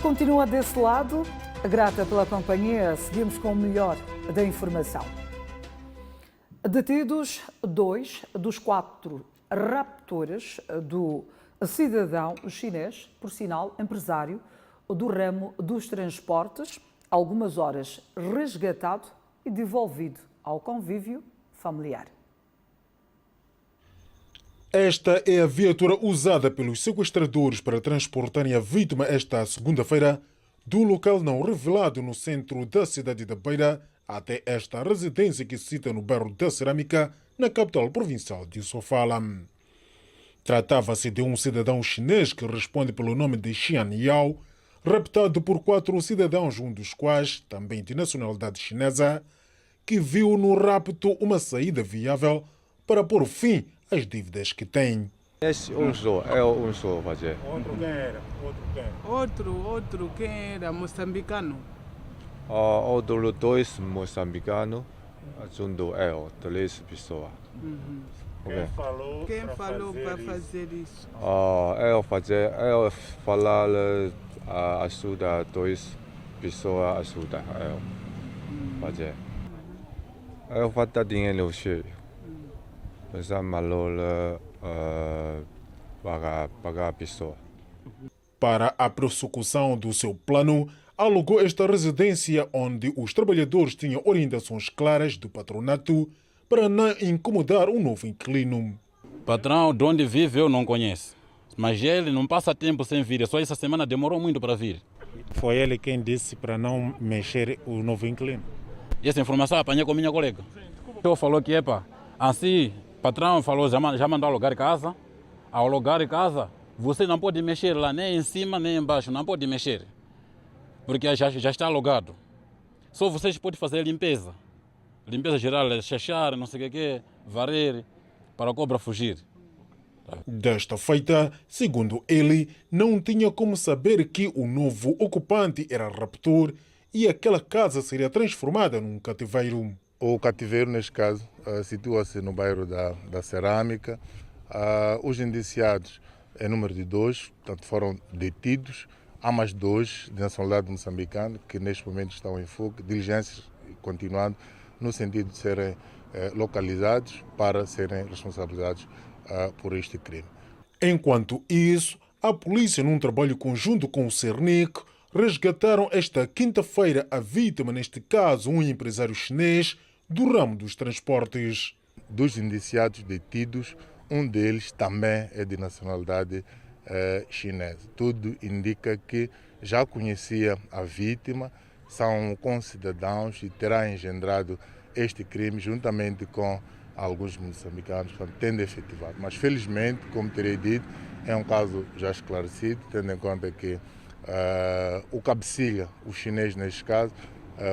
Continua desse lado, grata pela companhia, seguimos com o melhor da informação. Detidos 2 dos 4 raptores do cidadão chinês, por sinal empresário do ramo dos transportes, algumas horas resgatado e devolvido ao convívio familiar. Esta é a viatura usada pelos sequestradores para transportarem a vítima esta segunda-feira do local não revelado no centro da cidade da Beira até esta residência que se cita no bairro da Cerâmica, na capital provincial de Sofala. Tratava-se de um cidadão chinês que responde pelo nome de Xian Yao, raptado por 4 cidadãos, um dos quais, também de nacionalidade chinesa, que viu no rapto uma saída viável para pôr fim às dívidas que tem. Esse um só fazer. Outro quem era? Outro quem era moçambicano. Outro 2 moçambicanos, junto eu, 3 pessoas. Quem falou para fazer isso? Eu falar ajuda 2 pessoas ajuda eu fazer. Eu falta dinheiro cheio. Pensar malolo pagar a pessoa. Para a prossecução do seu plano, alugou esta residência onde os trabalhadores tinham orientações claras do patronato para não incomodar o novo inquilino. Patrão, de onde vive eu não conheço, mas ele não passa tempo sem vir, só essa semana demorou muito para vir. Foi ele quem disse para não mexer o novo inquilino. E essa informação eu apanhei com minha colega. Ele falou que, assim, patrão falou, já mandou alugar casa. Ao alugar casa, você não pode mexer lá, nem em cima, nem embaixo, não pode mexer. Porque já está alugado. Só vocês podem fazer limpeza. Limpeza geral, chachar, não sei o que, varrer, para a cobra fugir. Desta feita, segundo ele, não tinha como saber que o novo ocupante era raptor e aquela casa seria transformada num cativeiro. O cativeiro, neste caso, situa-se no bairro da Cerâmica. Os indiciados em número de 2, portanto, foram detidos. Há mais 2 de nacionalidade moçambicana que neste momento estão em fuga, diligências continuando no sentido de serem localizados para serem responsabilizados por este crime. Enquanto isso, a polícia, num trabalho conjunto com o Cernic, resgataram esta quinta-feira a vítima, neste caso um empresário chinês do ramo dos transportes. Dos indiciados detidos, um deles também é de nacionalidade chinesa. Tudo indica que já conhecia a vítima, são concidadãos e terá engendrado este crime juntamente com alguns moçambicanos, tendo efetivado. Mas felizmente, como terei dito, é um caso já esclarecido, tendo em conta que o cabecilha, o chinês neste caso,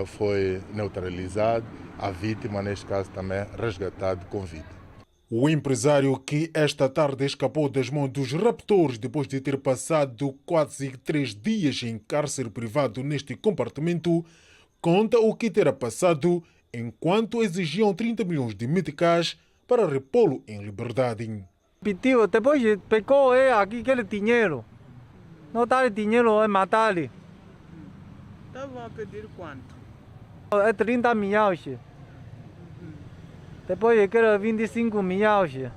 foi neutralizado, a vítima neste caso também resgatado com vida. O empresário que esta tarde escapou das mãos dos raptores depois de ter passado quase 3 dias em cárcere privado neste compartimento, conta o que terá passado enquanto exigiam 30 milhões de meticais para repô-lo em liberdade. Pediu, depois pegou aqui aquele dinheiro. Não dá dinheiro, é matar ele. Estava a pedir quanto? É 30 milhões. Depois eu quero 25 milhões.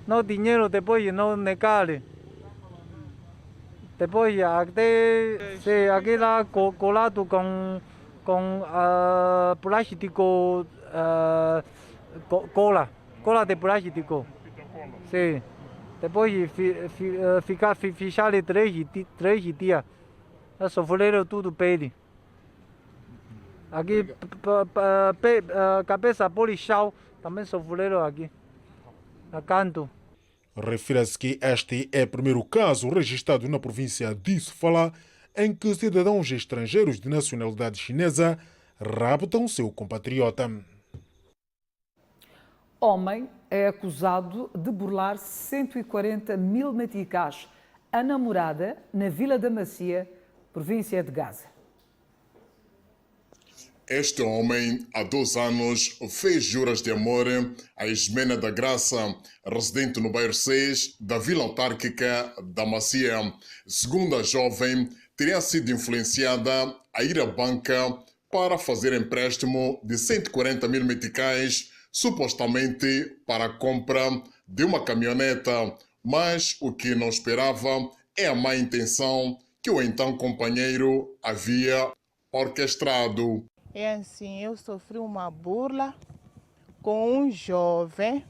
Não dinheiro, depois não negar. Depois até se aqui lá colado com plástico, cola de plástico. Sim. Depois ficar fechado 3 dias. Sofreram tudo pele. Aqui, cabeça policial também sofreram aqui, a canto. Refere-se que este é o primeiro caso registrado na província de Sofala em que cidadãos estrangeiros de nacionalidade chinesa raptam seu compatriota. Homem é acusado de burlar 140 mil meticais à namorada na Vila da Macia, província de Gaza. Este homem, há 2 anos, fez juras de amor à Ismena da Graça, residente no bairro 6 da Vila Autárquica da Macia. Segundo a jovem, teria sido influenciada a ir à banca para fazer empréstimo de 140 mil meticais, supostamente para a compra de uma caminhoneta, mas o que não esperava é a má intenção que o então companheiro havia orquestrado. É assim, eu sofri uma burla com um jovem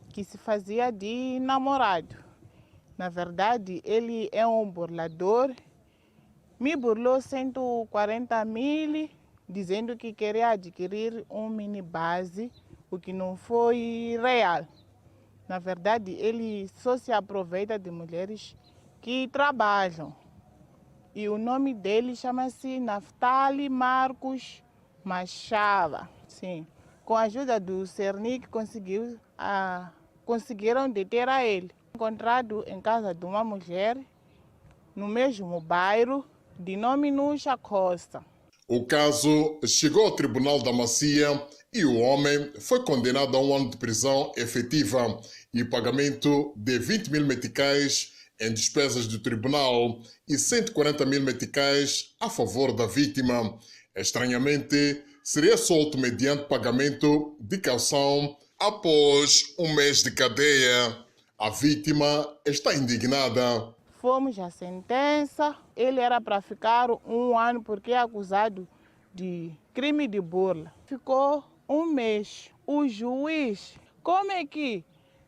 que se fazia de namorado. Na verdade, ele é um burlador. Me burlou 140 mil, dizendo que queria adquirir um mini base, o que não foi real. Na verdade, ele só se aproveita de mulheres que trabalham. E o nome dele chama-se Naftali Marcos Machava. Sim. Com a ajuda do Cernic, conseguiram deter a ele. Encontrado em casa de uma mulher, no mesmo bairro, de nome Nuxa Costa. O caso chegou ao Tribunal da Macia e o homem foi condenado a 1 ano de prisão efetiva e pagamento de 20 mil meticais em despesas do tribunal e 140 mil meticais a favor da vítima. Estranhamente, seria solto mediante pagamento de caução após um mês de cadeia. A vítima está indignada. Fomos à sentença, ele era para ficar 1 ano porque é acusado de crime de burla. Ficou 1 mês. O juiz, como é que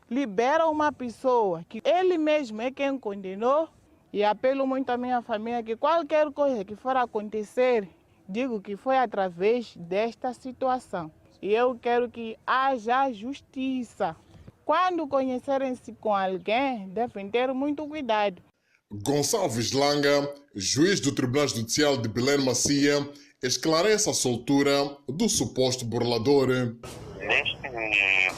libera uma pessoa que ele mesmo é quem condenou? E apelo muito à minha família que qualquer coisa que for acontecer, digo que foi através desta situação. E eu quero que haja justiça. Quando conhecerem-se com alguém, devem ter muito cuidado. Gonçalves Langa, juiz do Tribunal Judicial de Belém Macia, esclarece a soltura do suposto burlador. Neste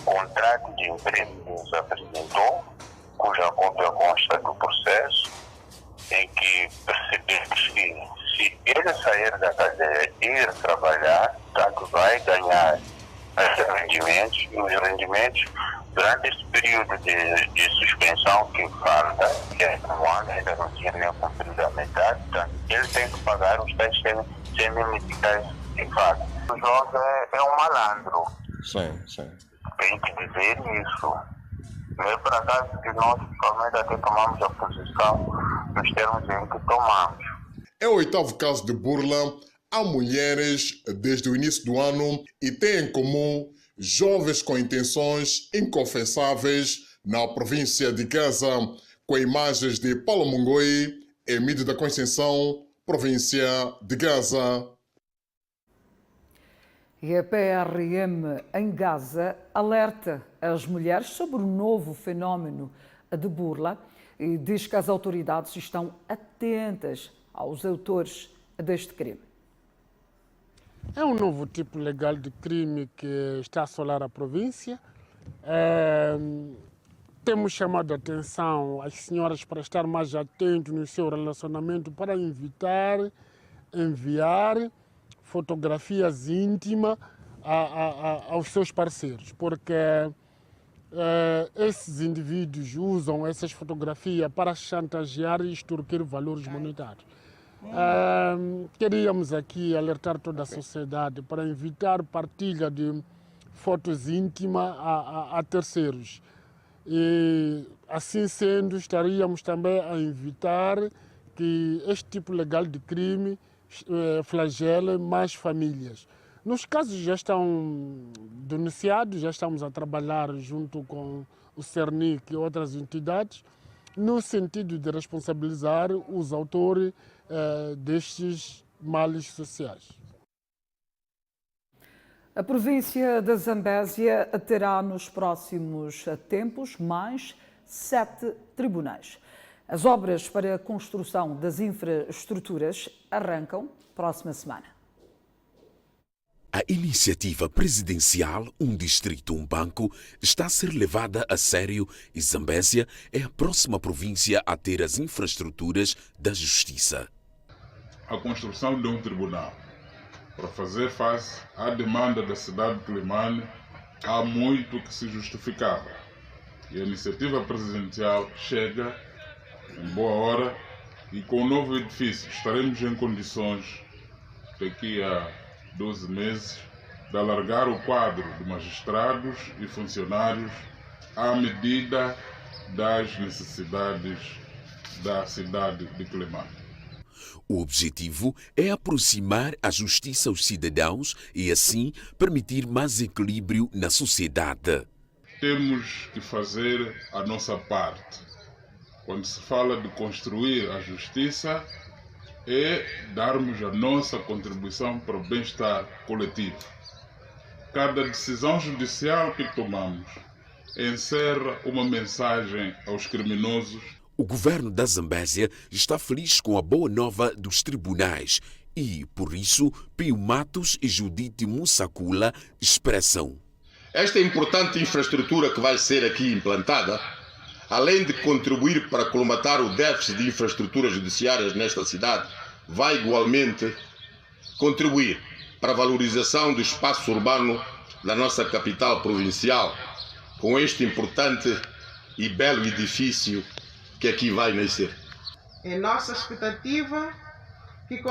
contrato de emprego que nos apresentou, cuja cópia consta do processo, em que percebemos que se ele sair da cadeia e ir trabalhar, tanto vai ganhar rendimentos, e os rendimentos durante esse período de suspensão que falta, que é 1 ano, ainda não tinha nem cumprido a metade, portanto, ele tem que pagar os tais 100 mil meticais de fato. O jovem é um malandro. Sim. Tem que dizer isso. Não é por acaso que nós, principalmente, até tomamos a posição nos termos em que tomamos. É o 8º caso de burla a mulheres desde o início do ano e tem em comum jovens com intenções inconfessáveis na província de Gaza, com imagens de Paulo Mongoi, Emílio da Conceição, província de Gaza. E a PRM em Gaza alerta as mulheres sobre o novo fenómeno de burla e diz que as autoridades estão atentas aos autores deste crime. É um novo tipo legal de crime que está a assolar a província. Temos chamado a atenção às senhoras para estar mais atentas no seu relacionamento para evitar enviar fotografias íntimas aos seus parceiros, porque esses indivíduos usam essas fotografias para chantagear e extorquir valores monetários. Queríamos aqui alertar toda a sociedade para evitar partilha de fotos íntimas a terceiros. E, assim sendo, estaríamos também a evitar que este tipo legal de crime flagele mais famílias. Nos casos já estão denunciados, já estamos a trabalhar junto com o Cernic e outras entidades, no sentido de responsabilizar os autores destes males sociais. A província da Zambésia terá nos próximos tempos mais 7 tribunais. As obras para a construção das infraestruturas arrancam próxima semana. A iniciativa presidencial Um Distrito, Um Banco está a ser levada a sério e Zambésia é a próxima província a ter as infraestruturas da justiça. A construção de um tribunal para fazer face à demanda da cidade de Quilimane há muito que se justificava. E a iniciativa presidencial chega em boa hora E com o novo edifício estaremos em condições, daqui a 12 meses, de alargar o quadro de magistrados e funcionários à medida das necessidades da cidade de Quelimane. O objetivo é aproximar a justiça aos cidadãos e, assim, permitir mais equilíbrio na sociedade. Temos que fazer a nossa parte. Quando se fala de construir a justiça, é darmos a nossa contribuição para o bem-estar coletivo. Cada decisão judicial que tomamos encerra uma mensagem aos criminosos. O governo da Zambésia está feliz com a boa nova dos tribunais e, por isso, Pio Matos e Judite Mussakula expressam: esta importante infraestrutura que vai ser aqui implantada, além de contribuir para colmatar o déficit de infraestruturas judiciárias nesta cidade, vai igualmente contribuir para a valorização do espaço urbano da nossa capital provincial, com este importante e belo edifício que aqui vai nascer. É nossa expectativa que com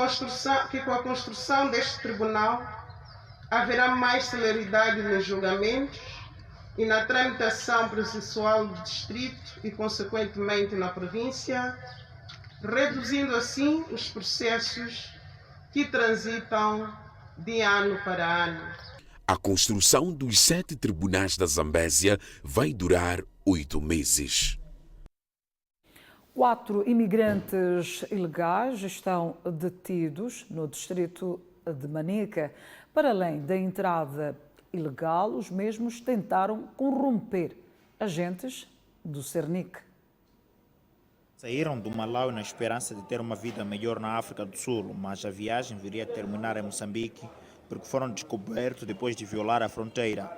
a construção deste tribunal haverá mais celeridade nos julgamentos e na tramitação processual do distrito e, consequentemente, na província, reduzindo assim os processos que transitam de ano para ano. A construção dos 7 tribunais da Zambésia vai durar 8 meses. 4 imigrantes ilegais estão detidos no distrito de Manica. Para além da entrada ilegal, os mesmos tentaram corromper agentes do Cernic. Saíram do Malawi na esperança de ter uma vida melhor na África do Sul, mas a viagem viria a terminar em Moçambique porque foram descobertos depois de violar a fronteira.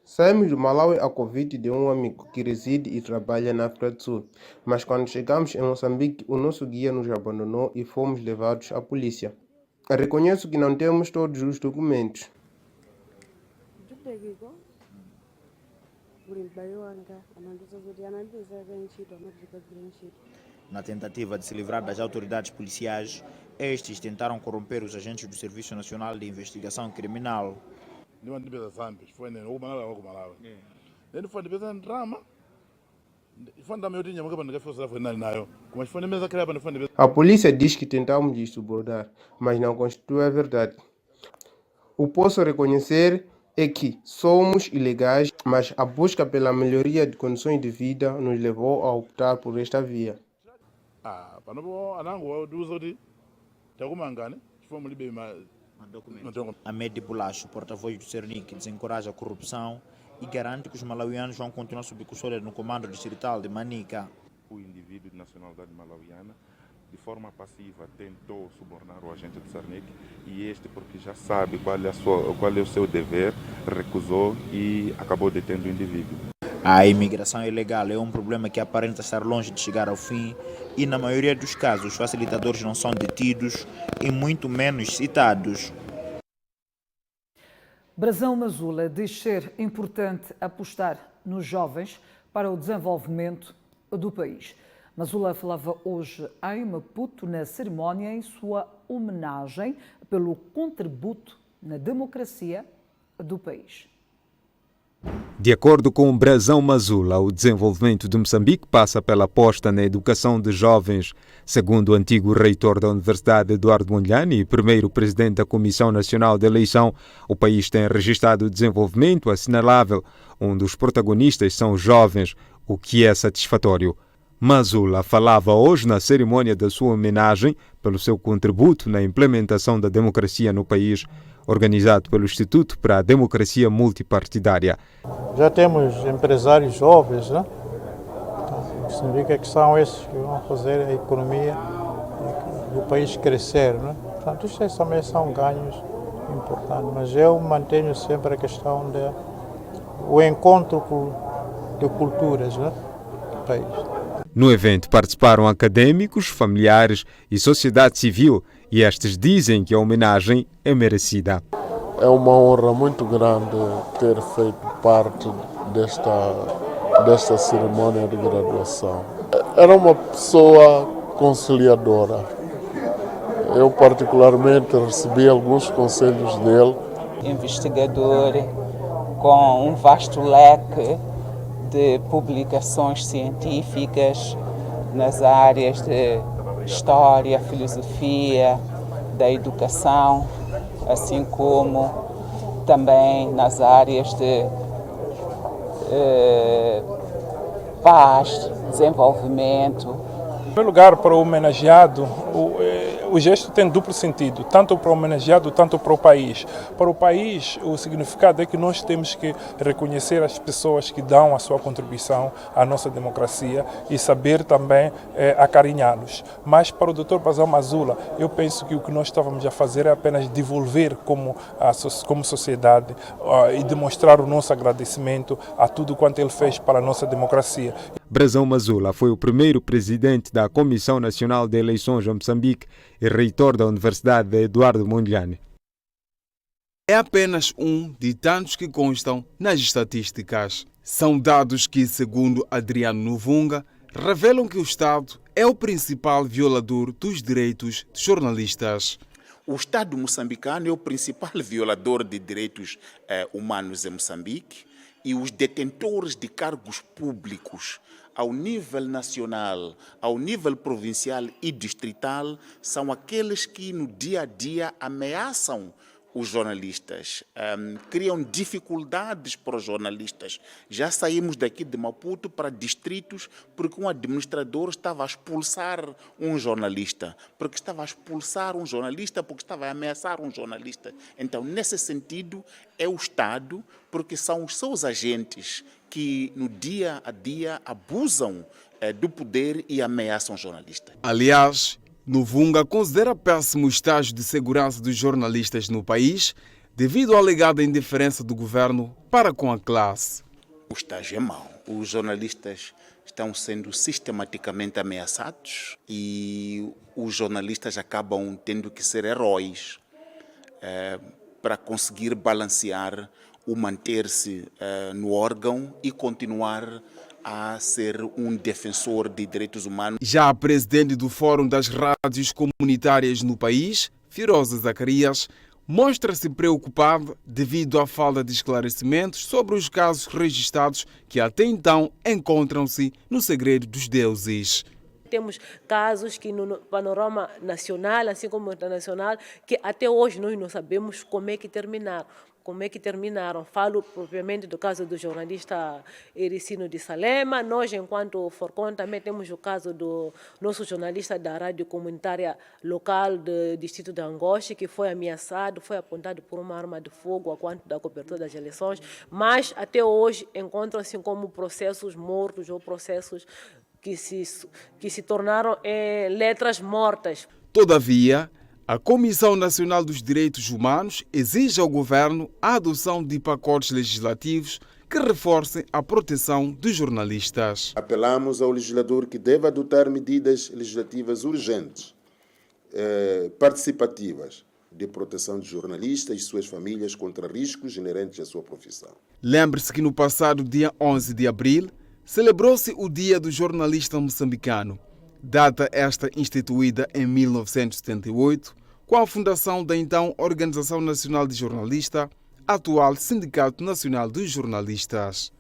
Saímos do Malawi a convite de um amigo que reside e trabalha na África do Sul, mas quando chegamos em Moçambique, o nosso guia nos abandonou e fomos levados à polícia. Reconheço que não temos todos os documentos. Na tentativa de se livrar das autoridades policiais, estes tentaram corromper os agentes do Serviço Nacional de Investigação Criminal. A polícia diz que tentamos lhes subornar, mas não constitui a verdade. O que posso reconhecer é que somos ilegais, mas a busca pela melhoria de condições de vida nos levou a optar por esta via. Ahmed Bulacho, porta-voz do Cernic, desencoraja a corrupção e garante que os malauianos vão continuar sob custódia no comando distrital de Manica. O indivíduo de nacionalidade malauiana, de forma passiva, tentou subornar o agente do Cernic e este, porque já sabe qual é o seu dever, recusou e acabou detendo o indivíduo. A imigração ilegal é um problema que aparenta estar longe de chegar ao fim e, na maioria dos casos, os facilitadores não são detidos e muito menos citados. Brazão Mazula diz ser importante apostar nos jovens para o desenvolvimento do país. Mazula falava hoje em Maputo na cerimónia em sua homenagem pelo contributo na democracia do país. De acordo com Brazão Mazula, o desenvolvimento de Moçambique passa pela aposta na educação de jovens. Segundo o antigo reitor da Universidade, Eduardo Mondlane, e primeiro presidente da Comissão Nacional de Eleição, o país tem registrado desenvolvimento assinalável. Um dos protagonistas são os jovens, o que é satisfatório. Mazula falava hoje na cerimônia da sua homenagem pelo seu contributo na implementação da democracia no país, organizado pelo Instituto para a Democracia Multipartidária. Já temos empresários jovens, né? Isso significa que são esses que vão fazer a economia do país crescer, né? Portanto, isto também são ganhos importantes, mas eu mantenho sempre a questão do encontro de culturas, né, do país. No evento participaram acadêmicos, familiares e sociedade civil, e estes dizem que a homenagem é merecida. É uma honra muito grande ter feito parte desta cerimônia de graduação. Era uma pessoa conciliadora. Eu particularmente recebi alguns conselhos dele. Investigador com um vasto leque de publicações científicas nas áreas de história, filosofia, da educação, assim como também nas áreas de paz, desenvolvimento. Em primeiro lugar, para o homenageado, o gesto tem duplo sentido, tanto para o homenageado, tanto para o país. Para o país, o significado é que nós temos que reconhecer as pessoas que dão a sua contribuição à nossa democracia e saber também acarinhá-los. Mas para o Dr. Bazão Mazula, eu penso que o que nós estávamos a fazer é apenas devolver como sociedade e demonstrar o nosso agradecimento a tudo quanto ele fez para a nossa democracia. Brazão Mazula foi o primeiro presidente da Comissão Nacional de Eleições de Moçambique e reitor da Universidade de Eduardo Mondlane. É apenas um de tantos que constam nas estatísticas. São dados que, segundo Adriano Novunga, revelam que o Estado é o principal violador dos direitos de jornalistas. O Estado moçambicano é o principal violador de direitos humanos em Moçambique e os detentores de cargos públicos ao nível nacional, ao nível provincial e distrital, são aqueles que no dia a dia ameaçam os jornalistas, criam dificuldades para os jornalistas. Já saímos daqui de Maputo para distritos porque um administrador estava a expulsar um jornalista, porque estava a ameaçar um jornalista. Então, nesse sentido, é o Estado, porque são os seus agentes que no dia a dia abusam do poder e ameaçam jornalistas. Aliás, Novunga considera péssimo o estágio de segurança dos jornalistas no país devido à alegada indiferença do governo para com a classe. O estágio é mau. Os jornalistas estão sendo sistematicamente ameaçados e os jornalistas acabam tendo que ser heróis para conseguir balancear o manter-se no órgão e continuar a ser um defensor de direitos humanos. Já a presidente do Fórum das Rádios Comunitárias no país, Firoza Zacarias, mostra-se preocupada devido à falta de esclarecimentos sobre os casos registrados que até então encontram-se no segredo dos deuses. Temos casos que no panorama nacional, assim como internacional, que até hoje nós não sabemos como é que terminaram. Falo propriamente do caso do jornalista Ericino de Salema. Nós, enquanto Forcon, também temos o caso do nosso jornalista da rádio comunitária local do distrito de Angoche, que foi ameaçado, foi apontado por uma arma de fogo a quanto da cobertura das eleições, mas até hoje encontram-se como processos mortos ou processos que se tornaram letras mortas. Todavia, a Comissão Nacional dos Direitos Humanos exige ao governo a adoção de pacotes legislativos que reforcem a proteção dos jornalistas. Apelamos ao legislador que deve adotar medidas legislativas urgentes, participativas, de proteção de jornalistas e suas famílias contra riscos inerentes à sua profissão. Lembre-se que no passado dia 11 de abril, celebrou-se o Dia do Jornalista Moçambicano, data esta instituída em 1978, com a fundação da então Organização Nacional de Jornalistas, atual Sindicato Nacional dos Jornalistas.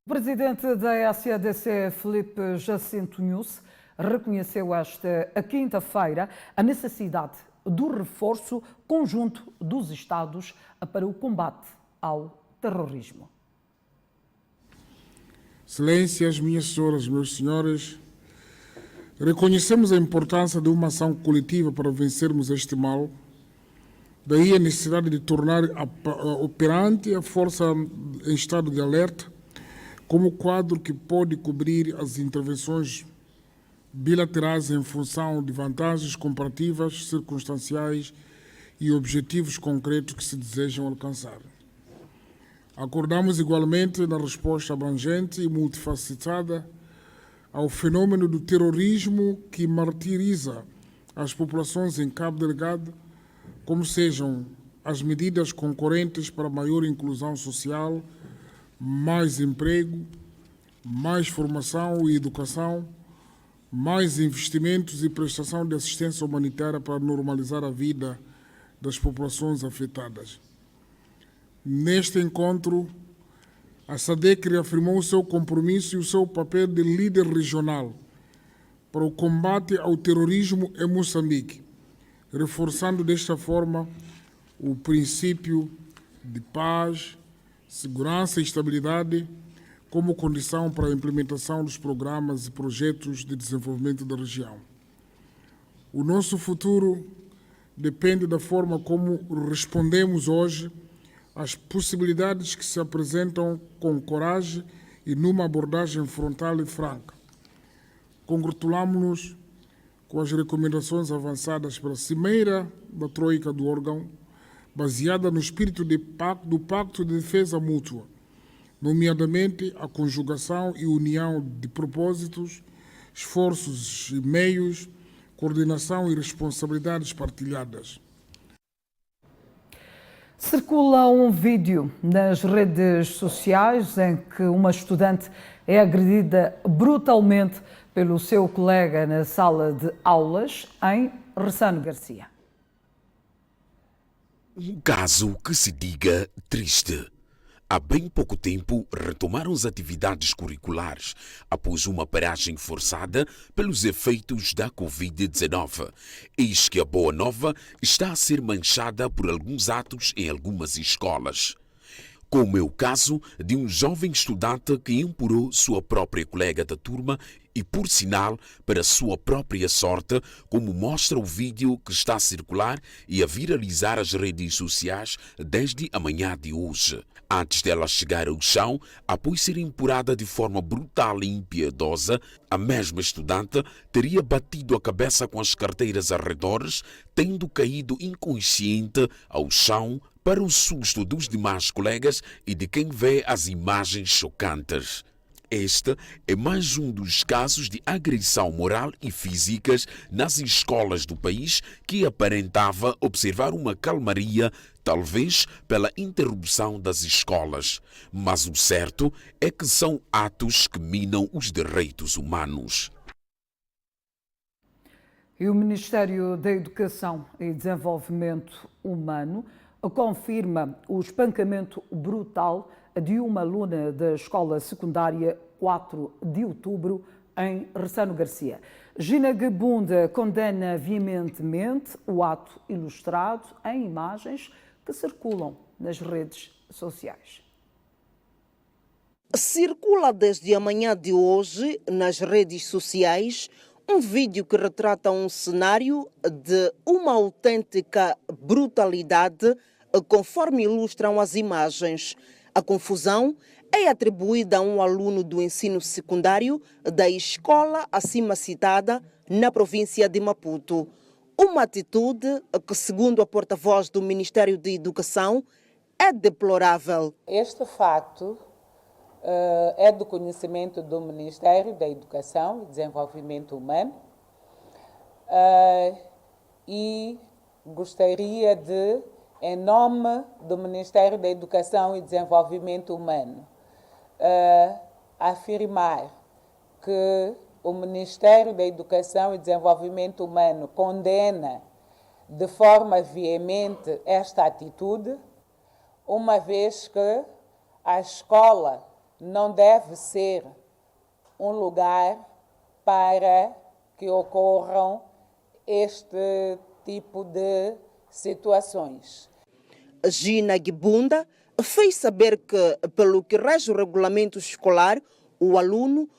O presidente da SADC, Filipe Jacinto Nunes, reconheceu esta quinta-feira a necessidade do reforço conjunto dos Estados para o combate ao terrorismo. Excelências, minhas senhoras, meus senhores, reconhecemos a importância de uma ação coletiva para vencermos este mal. Daí a necessidade de tornar operante a força em estado de alerta como quadro que pode cobrir as intervenções bilaterais em função de vantagens comparativas, circunstanciais e objetivos concretos que se desejam alcançar. Acordamos igualmente na resposta abrangente e multifacetada ao fenômeno do terrorismo que martiriza as populações em Cabo Delgado, como sejam as medidas concorrentes para maior inclusão social, mais emprego, mais formação e educação, mais investimentos e prestação de assistência humanitária para normalizar a vida das populações afetadas. Neste encontro, a SADC reafirmou o seu compromisso e o seu papel de líder regional para o combate ao terrorismo em Moçambique, reforçando desta forma o princípio de paz, segurança e estabilidade como condição para a implementação dos programas e projetos de desenvolvimento da região. O nosso futuro depende da forma como respondemos hoje às possibilidades que se apresentam com coragem e numa abordagem frontal e franca. Congratulamos-nos com as recomendações avançadas pela Cimeira da Troika do órgão, baseada no espírito do Pacto de Defesa Mútua, nomeadamente a conjugação e união de propósitos, esforços e meios, coordenação e responsabilidades partilhadas. Circula um vídeo nas redes sociais em que uma estudante é agredida brutalmente pelo seu colega na sala de aulas em Ressano Garcia. Um caso que se diga triste. Há bem pouco tempo retomaram as atividades curriculares após uma paragem forçada pelos efeitos da Covid-19. Eis que a Boa Nova está a ser manchada por alguns atos em algumas escolas. Como é o caso de um jovem estudante que empurrou sua própria colega da turma e, por sinal, para sua própria sorte, como mostra o vídeo que está a circular e a viralizar as redes sociais desde a manhã de hoje. Antes dela chegar ao chão, após ser empurrada de forma brutal e impiedosa, a mesma estudante teria batido a cabeça com as carteiras arredores, tendo caído inconsciente ao chão, para o susto dos demais colegas e de quem vê as imagens chocantes. Este é mais um dos casos de agressão moral e físicas nas escolas do país que aparentava observar uma calmaria, talvez pela interrupção das escolas. Mas o certo é que são atos que minam os direitos humanos. E o Ministério da Educação e Desenvolvimento Humano confirma o espancamento brutal de uma aluna da escola secundária 4 de outubro em Ressano Garcia. Gina Gabunda condena veementemente o ato ilustrado em imagens que circulam nas redes sociais. Circula desde a manhã de hoje nas redes sociais um vídeo que retrata um cenário de uma autêntica brutalidade, conforme ilustram as imagens. A confusão é atribuída a um aluno do ensino secundário da escola acima citada na província de Maputo. Uma atitude que, segundo a porta-voz do Ministério da Educação, é deplorável. Este facto é do conhecimento do Ministério da Educação e Desenvolvimento Humano e gostaria de, em nome do Ministério da Educação e Desenvolvimento Humano, afirmar que o Ministério da Educação e Desenvolvimento Humano condena de forma veemente esta atitude, uma vez que a escola não deve ser um lugar para que ocorram este tipo de situações. Gina Gibunda fez saber que, pelo que rege o regulamento escolar, o aluno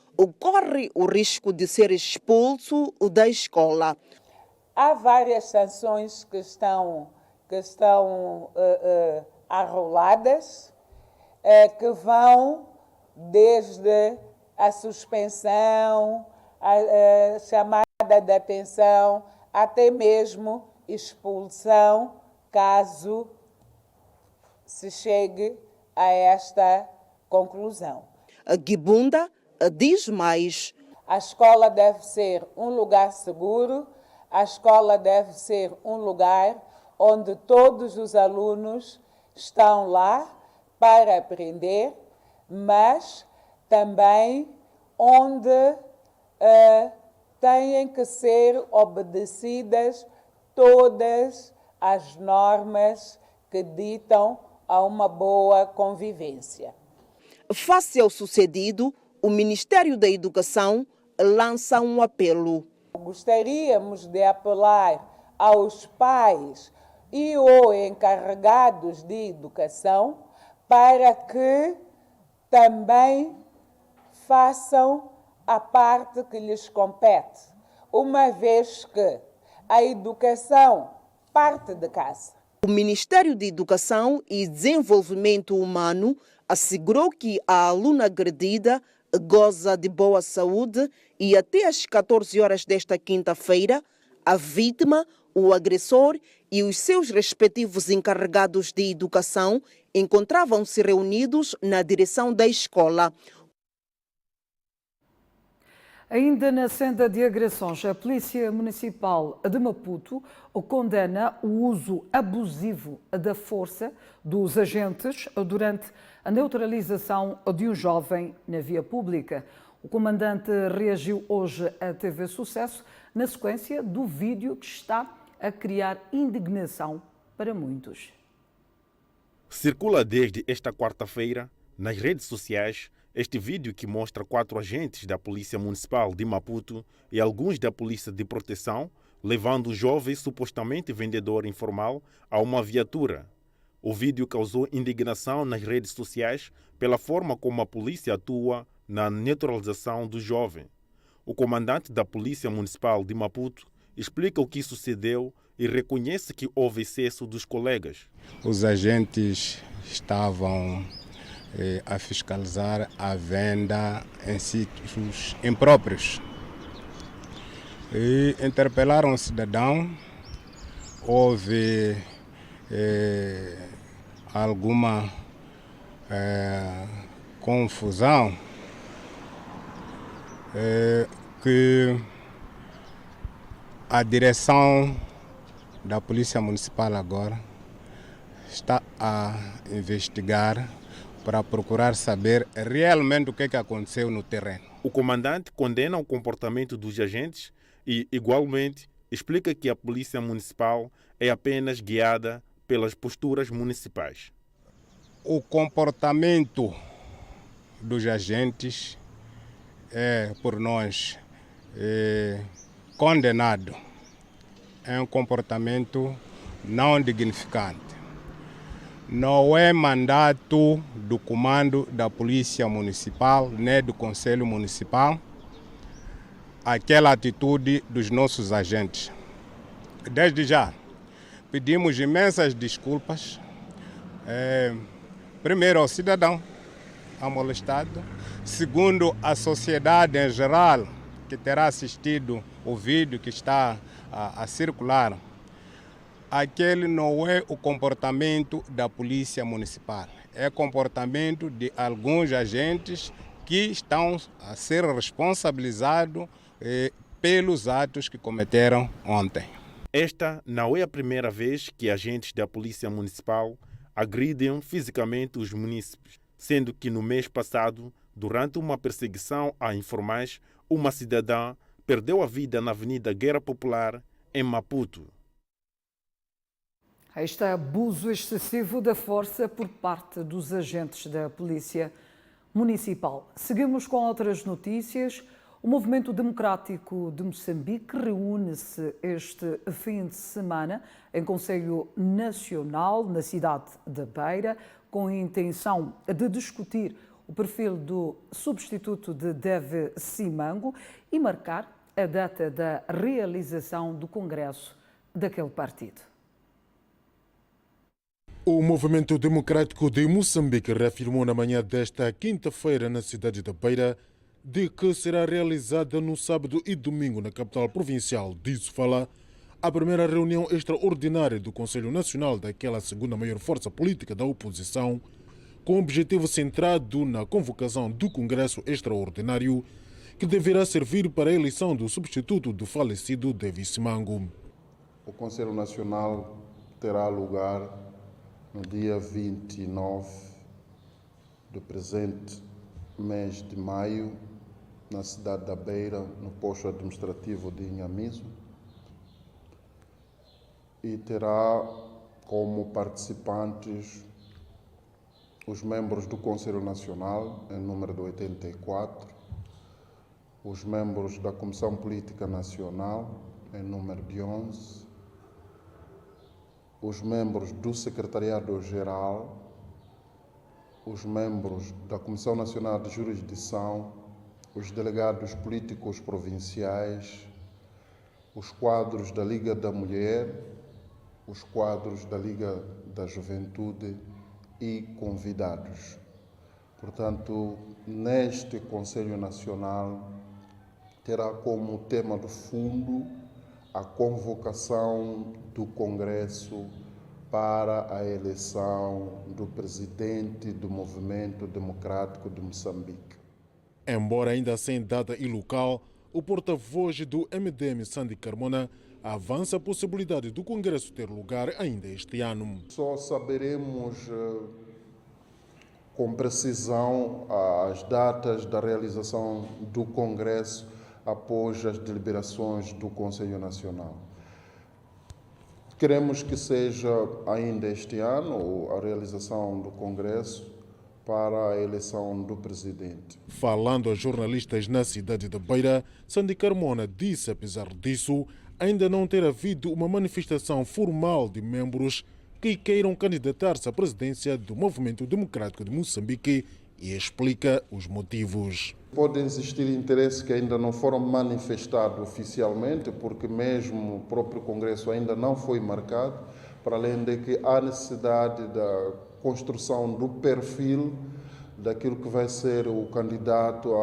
corre o risco de ser expulso da escola. Há várias sanções que estão arroladas, que vão desde a suspensão, a chamada de atenção, até mesmo expulsão, caso se chegue a esta conclusão. A Gibunda diz mais. A escola deve ser um lugar seguro, a escola deve ser um lugar onde todos os alunos estão lá para aprender, mas também onde têm que ser obedecidas todas as normas que ditam a uma boa convivência. Face ao sucedido, o Ministério da Educação lança um apelo. Gostaríamos de apelar aos pais e ou encarregados de educação para que também façam a parte que lhes compete, uma vez que a educação parte de casa. O Ministério da Educação e Desenvolvimento Humano assegurou que a aluna agredida goza de boa saúde e até às 14 horas desta quinta-feira, a vítima, o agressor e os seus respectivos encarregados de educação encontravam-se reunidos na direção da escola. Ainda na senda de agressões, a Polícia Municipal de Maputo condena o uso abusivo da força dos agentes durante a neutralização de um jovem na via pública. O comandante reagiu hoje à TV Sucesso na sequência do vídeo que está a criar indignação para muitos. Circula desde esta quarta-feira nas redes sociais este vídeo que mostra 4 agentes da Polícia Municipal de Maputo e alguns da Polícia de Proteção levando um jovem supostamente vendedor informal a uma viatura. O vídeo causou indignação nas redes sociais pela forma como a polícia atua na neutralização do jovem. O comandante da Polícia Municipal de Maputo explica o que sucedeu e reconhece que houve excesso dos colegas. Os agentes estavam a fiscalizar a venda em sítios impróprios. E interpelaram o cidadão, houve alguma confusão que a direção da Polícia Municipal agora está a investigar para procurar saber realmente o que aconteceu no terreno. O comandante condena o comportamento dos agentes e, igualmente, explica que a Polícia Municipal é apenas guiada pelas posturas municipais. O comportamento dos agentes é, por nós, condenado. É um comportamento não dignificante. Não é mandato do comando da Polícia Municipal, nem do Conselho Municipal, aquela atitude dos nossos agentes. Desde já, pedimos imensas desculpas, primeiro ao cidadão amolestado, segundo à sociedade em geral, que terá assistido o vídeo que está a circular. Aquele não é o comportamento da Polícia Municipal, é comportamento de alguns agentes que estão a ser responsabilizados pelos atos que cometeram ontem. Esta não é a primeira vez que agentes da Polícia Municipal agridem fisicamente os munícipes, sendo que no mês passado, durante uma perseguição a informais, uma cidadã perdeu a vida na Avenida Guerra Popular, em Maputo. Este abuso excessivo da força por parte dos agentes da Polícia Municipal. Seguimos com outras notícias. O Movimento Democrático de Moçambique reúne-se este fim de semana em Conselho Nacional, na cidade de Beira, com a intenção de discutir o perfil do substituto de Deve Simango e marcar a data da realização do congresso daquele partido. O Movimento Democrático de Moçambique reafirmou na manhã desta quinta-feira na cidade de Beira de que será realizada no sábado e domingo na capital provincial de Sofala a primeira reunião extraordinária do Conselho Nacional daquela segunda maior força política da oposição, com o objetivo centrado na convocação do Congresso Extraordinário que deverá servir para a eleição do substituto do falecido Deve Simango. O Conselho Nacional terá lugar no dia 29 do presente mês de maio, na cidade da Beira, no posto administrativo de Inhamiso, e terá como participantes os membros do Conselho Nacional, em número de 84, os membros da Comissão Política Nacional, em número de 11, os membros do Secretariado-Geral, os membros da Comissão Nacional de Jurisdição, os delegados políticos provinciais, os quadros da Liga da Mulher, os quadros da Liga da Juventude e convidados. Portanto, neste Conselho Nacional terá como tema de fundo a convocação do Congresso para a eleição do presidente do Movimento Democrático de Moçambique. Embora ainda sem data e local, o porta-voz do MDM, Sandy Carmona, avança a possibilidade do Congresso ter lugar ainda este ano. Só saberemos com precisão as datas da realização do Congresso após as deliberações do Conselho Nacional. Queremos que seja ainda este ano a realização do Congresso para a eleição do presidente. Falando a jornalistas na cidade de Beira, Sandy Carmona disse, apesar disso, ainda não ter havido uma manifestação formal de membros que queiram candidatar-se à presidência do Movimento Democrático de Moçambique e explica os motivos. Pode existir interesses que ainda não foram manifestados oficialmente, porque mesmo o próprio Congresso ainda não foi marcado, para além de que há necessidade da construção do perfil daquilo que vai ser o candidato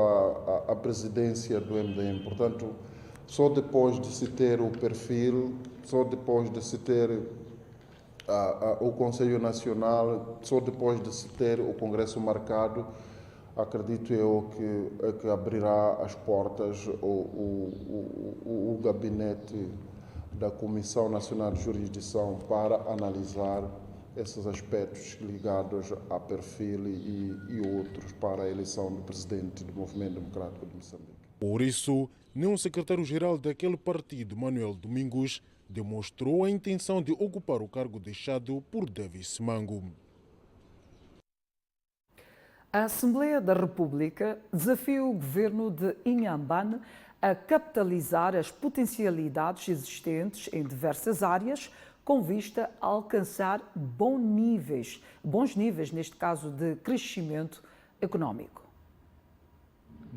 à presidência do MDM. Portanto, só depois de se ter o perfil, só depois de se ter o Conselho Nacional, só depois de se ter o Congresso marcado, acredito eu que abrirá as portas o gabinete da Comissão Nacional de Jurisdição para analisar esses aspectos ligados a perfil e outros para a eleição do presidente do Movimento Democrático de Moçambique. Por isso, nenhum secretário-geral daquele partido, Manuel Domingos, demonstrou a intenção de ocupar o cargo deixado por Davis Mango. A Assembleia da República desafia o governo de Inhambane a capitalizar as potencialidades existentes em diversas áreas com vista a alcançar bons níveis, neste caso, de crescimento econômico.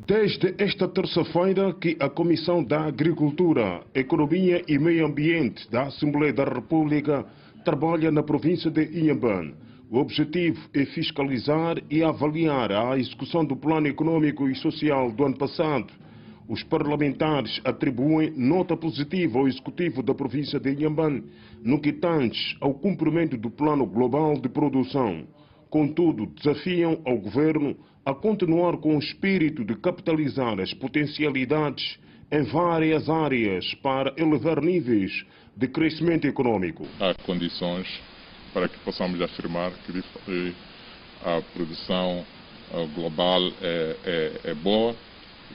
Desde esta terça-feira que a Comissão da Agricultura, Economia e Meio Ambiente da Assembleia da República trabalha na província de Inhambane. O objetivo é fiscalizar e avaliar a execução do Plano Econômico e Social do ano passado. Os parlamentares atribuem nota positiva ao Executivo da província de Inhambane no que tange ao cumprimento do Plano Global de Produção. Contudo, desafiam ao Governo a continuar com o espírito de capitalizar as potencialidades em várias áreas para elevar níveis de crescimento econômico. Há condições para que possamos afirmar que a produção global é boa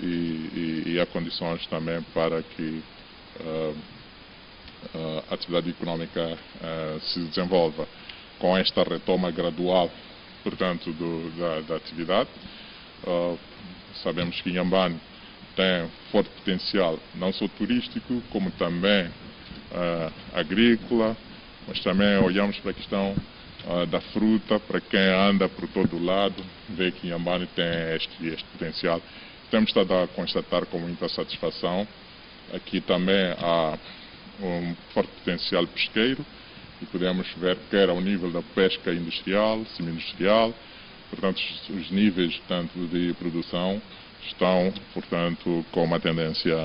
e há condições também para que a atividade econômica se desenvolva com esta retoma gradual, portanto, da atividade. Sabemos que Inhambane tem forte potencial, não só turístico, como também agrícola, mas também olhamos para a questão da fruta. Para quem anda por todo o lado, vê que Inhambane tem este potencial. Temos estado a constatar com muita satisfação. Aqui também há um forte potencial pesqueiro e podemos ver que era o nível da pesca industrial, semi-industrial. Portanto, os níveis tanto de produção estão, portanto, com uma tendência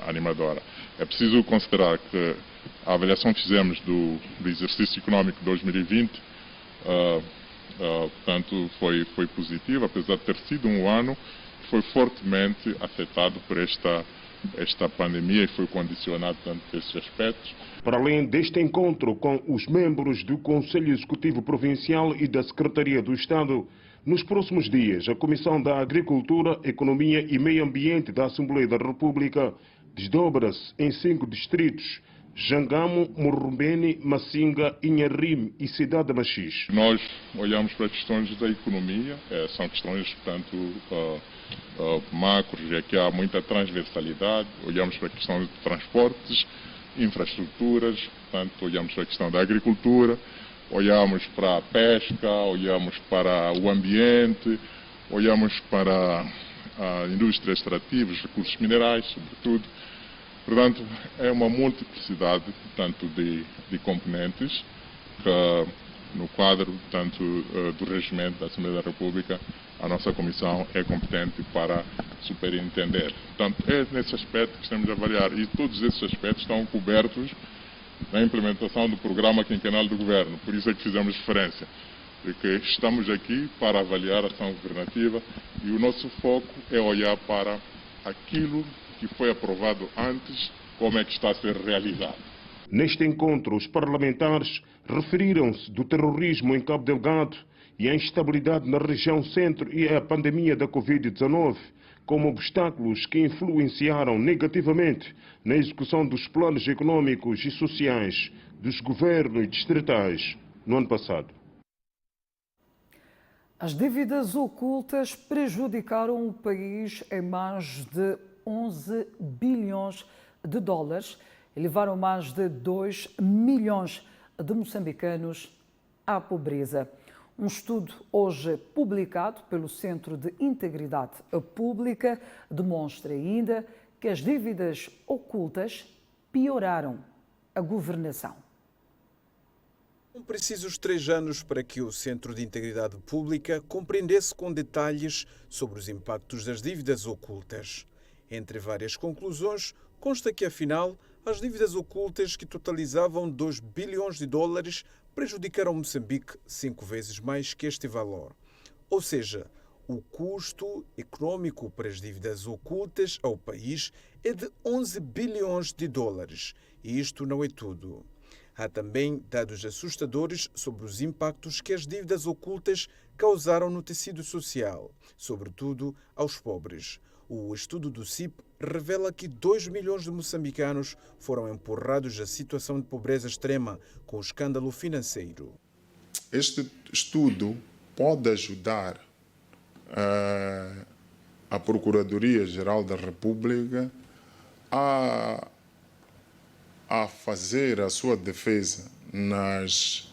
animadora. É preciso considerar que a avaliação que fizemos do exercício econômico de 2020, portanto, foi positiva, apesar de ter sido um ano que foi fortemente afetado por esta pandemia e foi condicionado tanto por esses aspectos. Para além deste encontro com os membros do Conselho Executivo Provincial e da Secretaria do Estado, Nos próximos dias, a Comissão da Agricultura, Economia e Meio Ambiente da Assembleia da República desdobra-se em 5 distritos: Jangamo, Morumbeni, Massinga, Inharim e Cidade de Machis. Nós olhamos para questões da economia, são questões, portanto, macros, aqui há muita transversalidade. Olhamos para a questão de transportes, infraestruturas, portanto, olhamos para a questão da agricultura, olhamos para a pesca, olhamos para o ambiente, olhamos para a indústria extrativa, os recursos minerais, sobretudo. Portanto, é uma multiplicidade, portanto, de componentes que, no quadro, portanto, do regimento da Assembleia da República, a nossa Comissão é competente para superintender. Portanto, é nesse aspecto que estamos a avaliar, e todos esses aspectos estão cobertos na implementação do programa quinquenal do Governo. Por isso é que fizemos referência de que estamos aqui para avaliar a ação governativa e o nosso foco é olhar para aquilo que foi aprovado antes, como é que está a ser realizado. Neste encontro, os parlamentares referiram-se do terrorismo em Cabo Delgado e a instabilidade na região centro e a pandemia da Covid-19 como obstáculos que influenciaram negativamente na execução dos planos econômicos e sociais dos governos distritais no ano passado. As dívidas ocultas prejudicaram o país em mais de 11 bilhões de dólares e levaram mais de 2 milhões de moçambicanos à pobreza. Um estudo hoje publicado pelo Centro de Integridade Pública demonstra ainda que as dívidas ocultas pioraram a governação. São precisos 3 anos para que o Centro de Integridade Pública compreendesse com detalhes sobre os impactos das dívidas ocultas. Entre várias conclusões, consta que, afinal, as dívidas ocultas, que totalizavam 2 bilhões de dólares, prejudicaram Moçambique 5 vezes mais que este valor. Ou seja, o custo econômico para as dívidas ocultas ao país é de 11 bilhões de dólares. E isto não é tudo. Há também dados assustadores sobre os impactos que as dívidas ocultas causaram no tecido social, sobretudo aos pobres. O estudo do CIP revela que 2 milhões de moçambicanos foram empurrados à situação de pobreza extrema com o escândalo financeiro. Este estudo pode ajudar a Procuradoria-Geral da República a fazer a sua defesa nas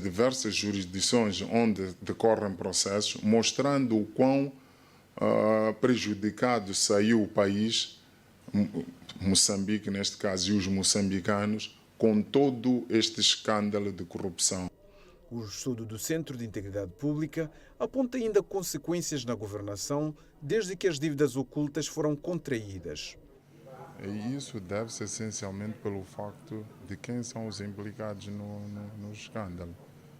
diversas jurisdições onde decorrem processos, mostrando o quão prejudicado saiu o país, Moçambique neste caso, e os moçambicanos, com todo este escândalo de corrupção. O estudo do Centro de Integridade Pública aponta ainda consequências na governação desde que as dívidas ocultas foram contraídas. E isso deve-se essencialmente pelo facto de quem são os implicados no escândalo.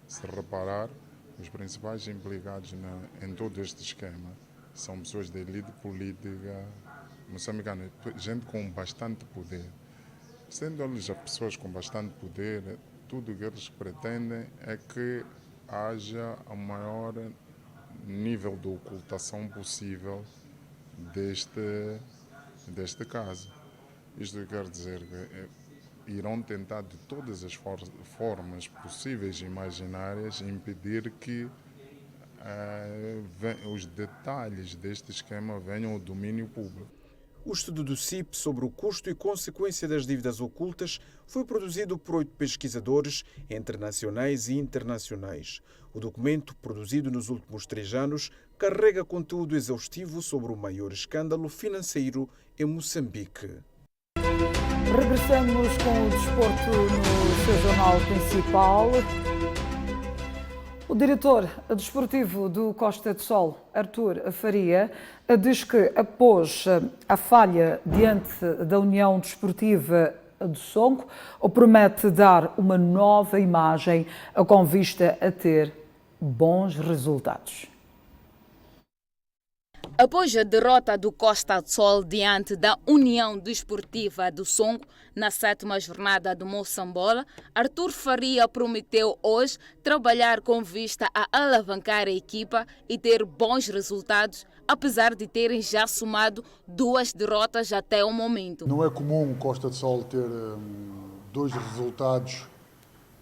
Se reparar, os principais implicados em todo este esquema são pessoas da elite política moçambicana, gente com bastante poder. Sendo eles as pessoas com bastante poder, tudo o que eles pretendem é que haja o maior nível de ocultação possível deste caso. Isto quer dizer que irão tentar de todas as formas possíveis e imaginárias impedir que os detalhes deste esquema venham ao domínio público. O estudo do CIP sobre o custo e consequência das dívidas ocultas foi produzido por 8 pesquisadores, entre nacionais e internacionais. O documento, produzido nos últimos 3 anos, carrega conteúdo exaustivo sobre o maior escândalo financeiro em Moçambique. Regressamos com o desporto no seu jornal principal. O diretor desportivo do Costa do Sol, Artur Faria, diz que após a falha diante da União Desportiva de Songo, promete dar uma nova imagem com vista a ter bons resultados. Após a derrota do Costa do Sol diante da União Desportiva do Songo na 7ª jornada do Moçambola, Arthur Faria prometeu hoje trabalhar com vista a alavancar a equipa e ter bons resultados, apesar de terem já somado 2 derrotas até o momento. Não é comum o Costa do Sol ter 2 resultados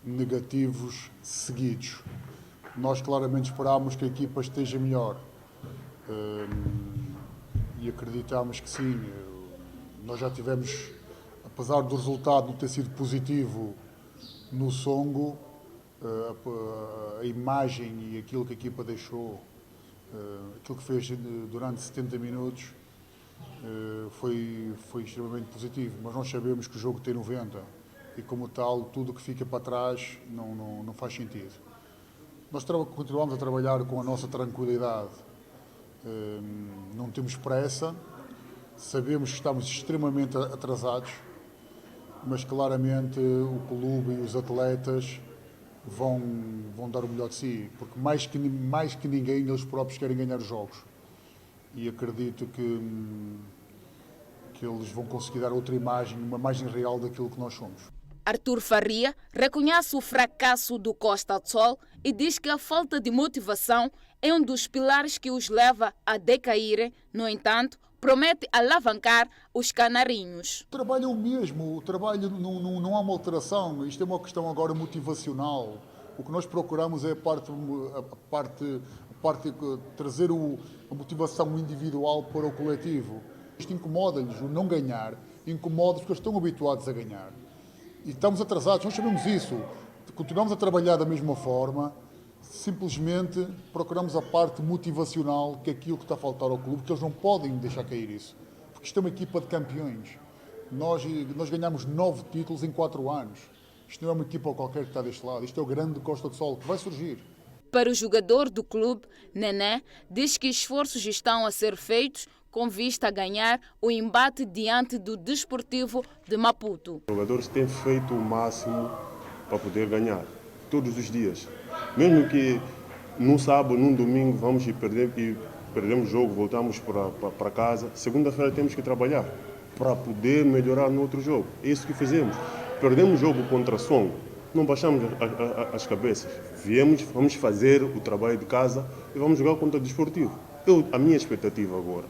negativos seguidos. Nós claramente esperámos que a equipa esteja melhor. E acreditamos que sim. Nós já tivemos, apesar do resultado não ter sido positivo no Songo, a imagem e aquilo que a equipa deixou, aquilo que fez durante 70 minutos, foi extremamente positivo. Mas nós sabemos que o jogo tem 90 e, como tal, tudo que fica para trás não faz sentido. Nós continuamos a trabalhar com a nossa tranquilidade. Não temos pressa, sabemos que estamos extremamente atrasados, mas claramente o clube e os atletas vão dar o melhor de si, porque mais que ninguém eles próprios querem ganhar os jogos e acredito que eles vão conseguir dar outra imagem, uma imagem real daquilo que nós somos. Arthur Faria reconhece o fracasso do Costa do Sol e diz que a falta de motivação é um dos pilares que os leva a decaírem. No entanto, promete alavancar os canarinhos. O trabalho é o mesmo, o trabalho não há uma alteração, isto é uma questão agora motivacional. O que nós procuramos é trazer a motivação individual para o coletivo. Isto incomoda-lhes, o não ganhar, incomoda-os porque eles estão habituados a ganhar. E estamos atrasados, nós sabemos isso. Continuamos a trabalhar da mesma forma, simplesmente procuramos a parte motivacional, que é aquilo que está a faltar ao clube, que eles não podem deixar cair isso. Porque isto é uma equipa de campeões. Nós ganhamos 9 títulos em 4 anos. Isto não é uma equipa qualquer que está deste lado, isto é o grande Costa do Sol, que vai surgir. Para o jogador do clube, Nené diz que esforços estão a ser feitos com vista a ganhar o embate diante do Desportivo de Maputo. Os jogadores têm feito o máximo para poder ganhar, todos os dias. Mesmo que num sábado, num domingo, vamos e perdemos o jogo, voltamos para casa, segunda-feira temos que trabalhar para poder melhorar no outro jogo. É isso que fizemos. Perdemos o jogo contra o Songo, não baixamos as cabeças. Vamos fazer o trabalho de casa e vamos jogar contra o Desportivo. A minha expectativa agora,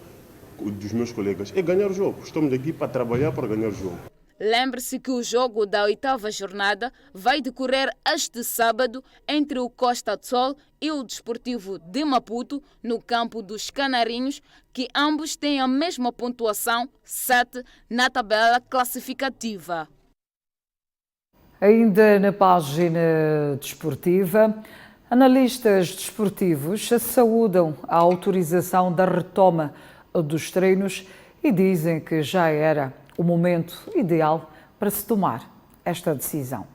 dos meus colegas, é ganhar o jogo. Estamos aqui para trabalhar para ganhar o jogo. Lembre-se que o jogo da 8ª jornada vai decorrer este sábado entre o Costa do Sol e o Desportivo de Maputo, no campo dos Canarinhos, que ambos têm a mesma pontuação, 7, na tabela classificativa. Ainda na página desportiva, analistas desportivos saúdam a autorização da retoma dos treinos e dizem que já era o momento ideal para se tomar esta decisão.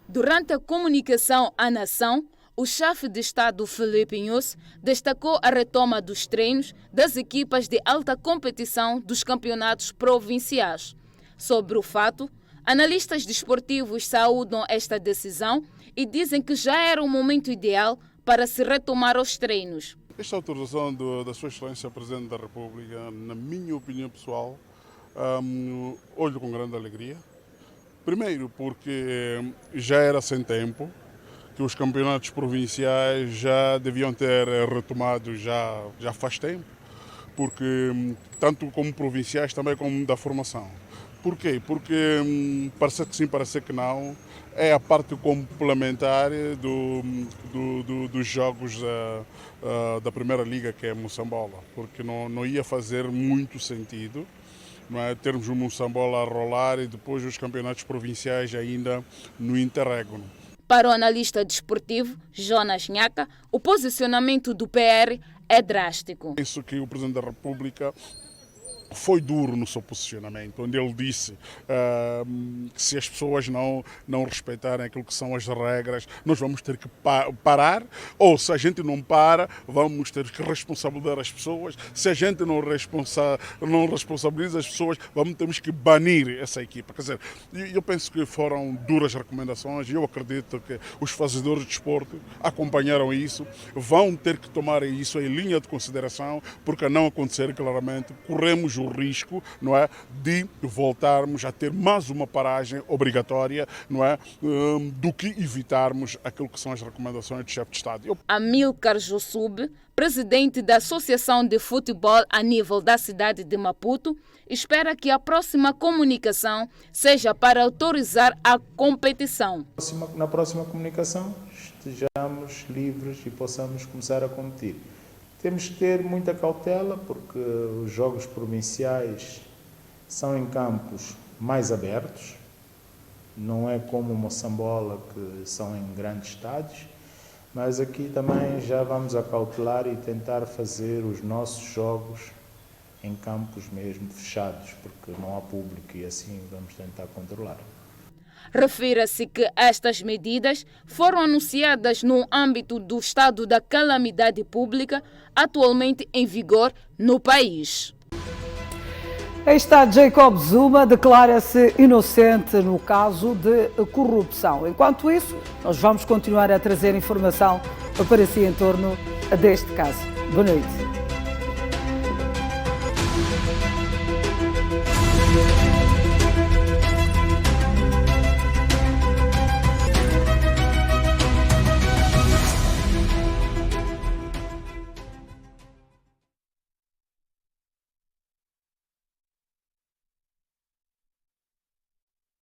Durante a comunicação à nação, o chefe de Estado Filipe Nyusi destacou a retoma dos treinos das equipas de alta competição dos campeonatos provinciais. Sobre o fato, analistas desportivos saúdam esta decisão e dizem que já era o momento ideal para se retomar os treinos. Esta autorização da Sua Excelência Presidente da República, na minha opinião pessoal, olho com grande alegria. Primeiro porque já era sem tempo, que os campeonatos provinciais já deviam ter retomado já faz tempo, porque tanto como provinciais também como da formação. Por quê? Porque parece que sim, parece que não, é a parte complementar dos jogos da Primeira Liga, que é Moçambola, porque não ia fazer muito sentido termos o Moçambola a rolar e depois os campeonatos provinciais ainda no interregno. Para o analista desportivo Jonas Nhaca, o posicionamento do PR é drástico. Isso que o Presidente da República foi duro no seu posicionamento, onde ele disse que se as pessoas não respeitarem aquilo que são as regras, nós vamos ter que parar, ou se a gente não para, vamos ter que responsabilizar as pessoas. Se a gente não responsabiliza as pessoas, temos que banir essa equipa. Quer dizer, eu penso que foram duras recomendações e eu acredito que os fazedores de desporto acompanharam isso, vão ter que tomar isso em linha de consideração, porque a não acontecer, claramente, corremos o risco, não é, de voltarmos a ter mais uma paragem obrigatória, não é, do que evitarmos aquilo que são as recomendações do chefe de Estado. Amílcar Jossub, presidente da Associação de Futebol a nível da cidade de Maputo, espera que a próxima comunicação seja para autorizar a competição. Na próxima comunicação estejamos livres e possamos começar a competir. Temos que ter muita cautela porque os jogos provinciais são em campos mais abertos, não é como Moçambola que são em grandes estádios, mas aqui também já vamos acautelar e tentar fazer os nossos jogos em campos mesmo fechados, porque não há público e assim vamos tentar controlar. Refira-se que estas medidas foram anunciadas no âmbito do estado da calamidade pública atualmente em vigor no país. Aí está, Jacob Zuma declara-se inocente no caso de corrupção. Enquanto isso, nós vamos continuar a trazer informação para si em torno deste caso. Boa noite.